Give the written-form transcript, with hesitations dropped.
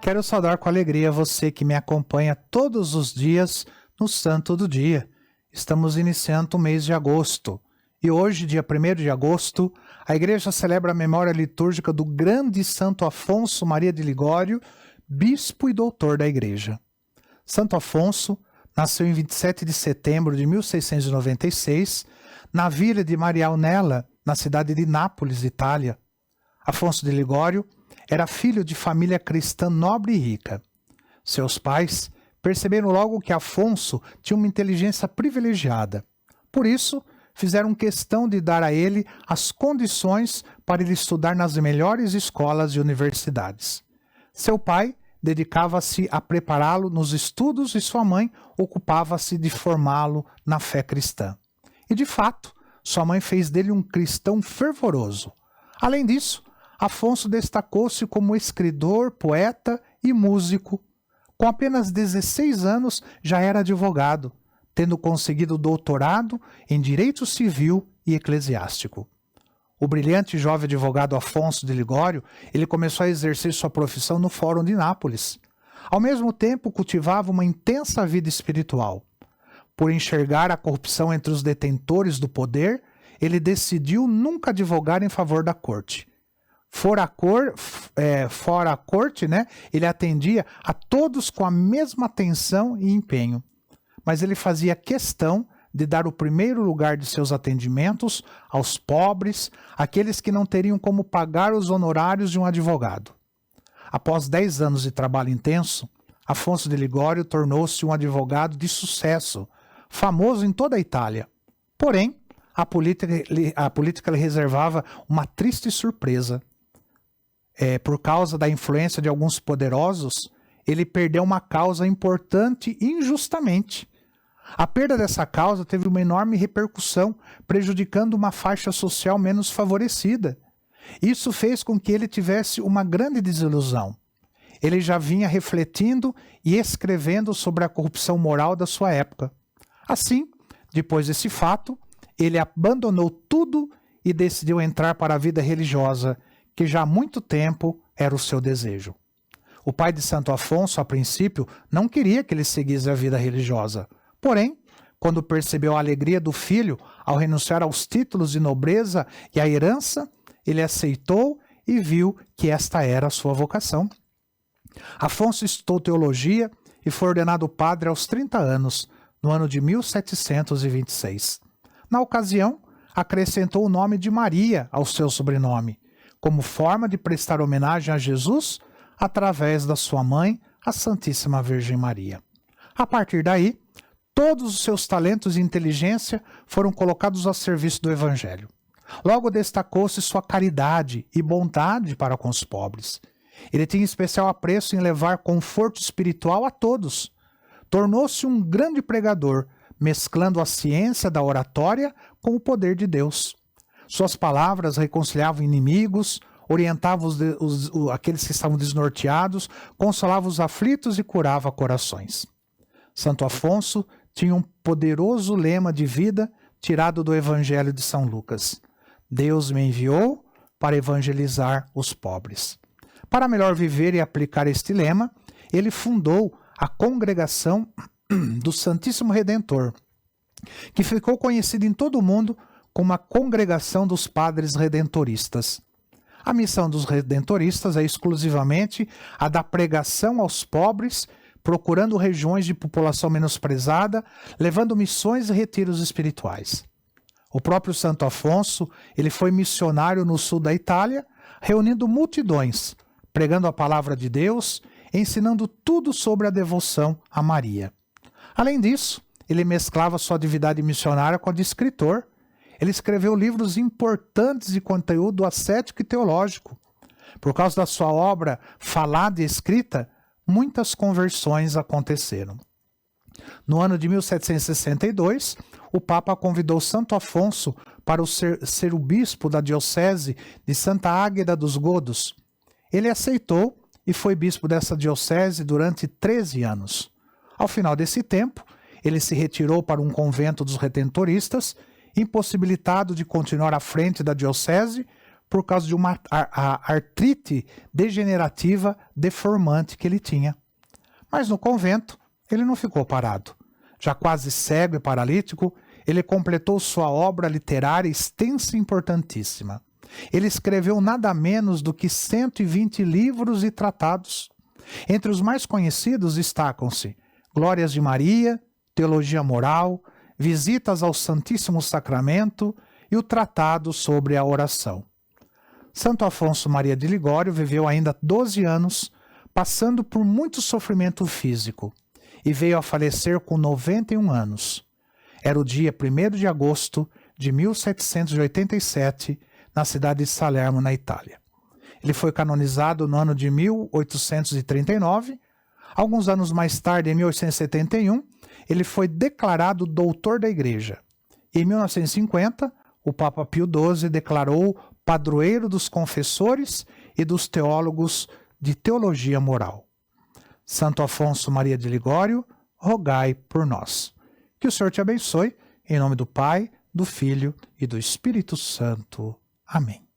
Quero saudar com alegria você que me acompanha todos os dias no Santo do Dia. Estamos iniciando o mês de agosto. E hoje, dia 1º de agosto, a igreja celebra a memória litúrgica do grande Santo Afonso Maria de Ligório, bispo e doutor da igreja. Santo Afonso nasceu em 27 de setembro de 1696, na vila de Marialnella, na cidade de Nápoles, Itália. Afonso de Ligório era filho de família cristã nobre e rica. Seus pais perceberam logo que Afonso tinha uma inteligência privilegiada. Por isso, fizeram questão de dar a ele as condições para ele estudar nas melhores escolas e universidades. Seu pai dedicava-se a prepará-lo nos estudos e sua mãe ocupava-se de formá-lo na fé cristã. E de fato, sua mãe fez dele um cristão fervoroso. Além disso, Afonso destacou-se como escritor, poeta e músico. Com apenas 16 anos já era advogado, tendo conseguido doutorado em Direito Civil e Eclesiástico. O brilhante jovem advogado Afonso de Ligório, ele começou a exercer sua profissão no Fórum de Nápoles. Ao mesmo tempo, cultivava uma intensa vida espiritual. Por enxergar a corrupção entre os detentores do poder, ele decidiu nunca advogar em favor da corte. Fora a corte, ele atendia a todos com a mesma atenção e empenho. Mas ele fazia questão de dar o primeiro lugar de seus atendimentos aos pobres, aqueles que não teriam como pagar os honorários de um advogado. Após 10 anos de trabalho intenso, Afonso de Ligório tornou-se um advogado de sucesso, famoso em toda a Itália. Porém, a política lhe reservava uma triste surpresa. Por causa da influência de alguns poderosos, ele perdeu uma causa importante injustamente. A perda dessa causa teve uma enorme repercussão, prejudicando uma faixa social menos favorecida. Isso fez com que ele tivesse uma grande desilusão. Ele já vinha refletindo e escrevendo sobre a corrupção moral da sua época. Assim, depois desse fato, ele abandonou tudo e decidiu entrar para a vida religiosa, que já há muito tempo era o seu desejo. O pai de Santo Afonso, a princípio, não queria que ele seguisse a vida religiosa. Porém, quando percebeu a alegria do filho ao renunciar aos títulos de nobreza e à herança, ele aceitou e viu que esta era a sua vocação. Afonso estudou teologia e foi ordenado padre aos 30 anos, no ano de 1726. Na ocasião, acrescentou o nome de Maria ao seu sobrenome, como forma de prestar homenagem a Jesus através da sua mãe, a Santíssima Virgem Maria. A partir daí, todos os seus talentos e inteligência foram colocados a serviço do Evangelho. Logo destacou-se sua caridade e bondade para com os pobres. Ele tinha especial apreço em levar conforto espiritual a todos. Tornou-se um grande pregador, mesclando a ciência da oratória com o poder de Deus. Suas palavras reconciliavam inimigos, orientavam aqueles que estavam desnorteados, consolavam os aflitos e curava corações. Santo Afonso tinha um poderoso lema de vida tirado do Evangelho de São Lucas: Deus me enviou para evangelizar os pobres. Para melhor viver e aplicar este lema, ele fundou a Congregação do Santíssimo Redentor, que ficou conhecida em todo o mundo como a Congregação dos Padres Redentoristas. A missão dos redentoristas é exclusivamente a da pregação aos pobres, procurando regiões de população menosprezada, levando missões e retiros espirituais. O próprio Santo Afonso, ele foi missionário no sul da Itália, reunindo multidões, pregando a palavra de Deus, ensinando tudo sobre a devoção a Maria. Além disso, ele mesclava sua atividade missionária com a de escritor. Ele escreveu livros importantes de conteúdo ascético e teológico. Por causa da sua obra falada e escrita, muitas conversões aconteceram. No ano de 1762, o Papa convidou Santo Afonso para ser o bispo da diocese de Santa Águeda dos Godos. Ele aceitou e foi bispo dessa diocese durante 13 anos. Ao final desse tempo, ele se retirou para um convento dos redentoristas, impossibilitado de continuar à frente da diocese por causa de uma artrite degenerativa deformante que ele tinha. Mas no convento, ele não ficou parado. Já quase cego e paralítico, ele completou sua obra literária extensa e importantíssima. Ele escreveu nada menos do que 120 livros e tratados. Entre os mais conhecidos destacam-se Glórias de Maria, Teologia Moral, Visitas ao Santíssimo Sacramento e o Tratado sobre a Oração. Santo Afonso Maria de Ligório viveu ainda 12 anos, passando por muito sofrimento físico, e veio a falecer com 91 anos. Era o dia 1º de agosto de 1787, na cidade de Salerno, na Itália. Ele foi canonizado no ano de 1839. Alguns anos mais tarde, em 1871, ele foi declarado doutor da Igreja. Em 1950, o Papa Pio XII declarou padroeiro dos confessores e dos teólogos de teologia moral. Santo Afonso Maria de Ligório, rogai por nós. Que o Senhor te abençoe, em nome do Pai, do Filho e do Espírito Santo. Amém.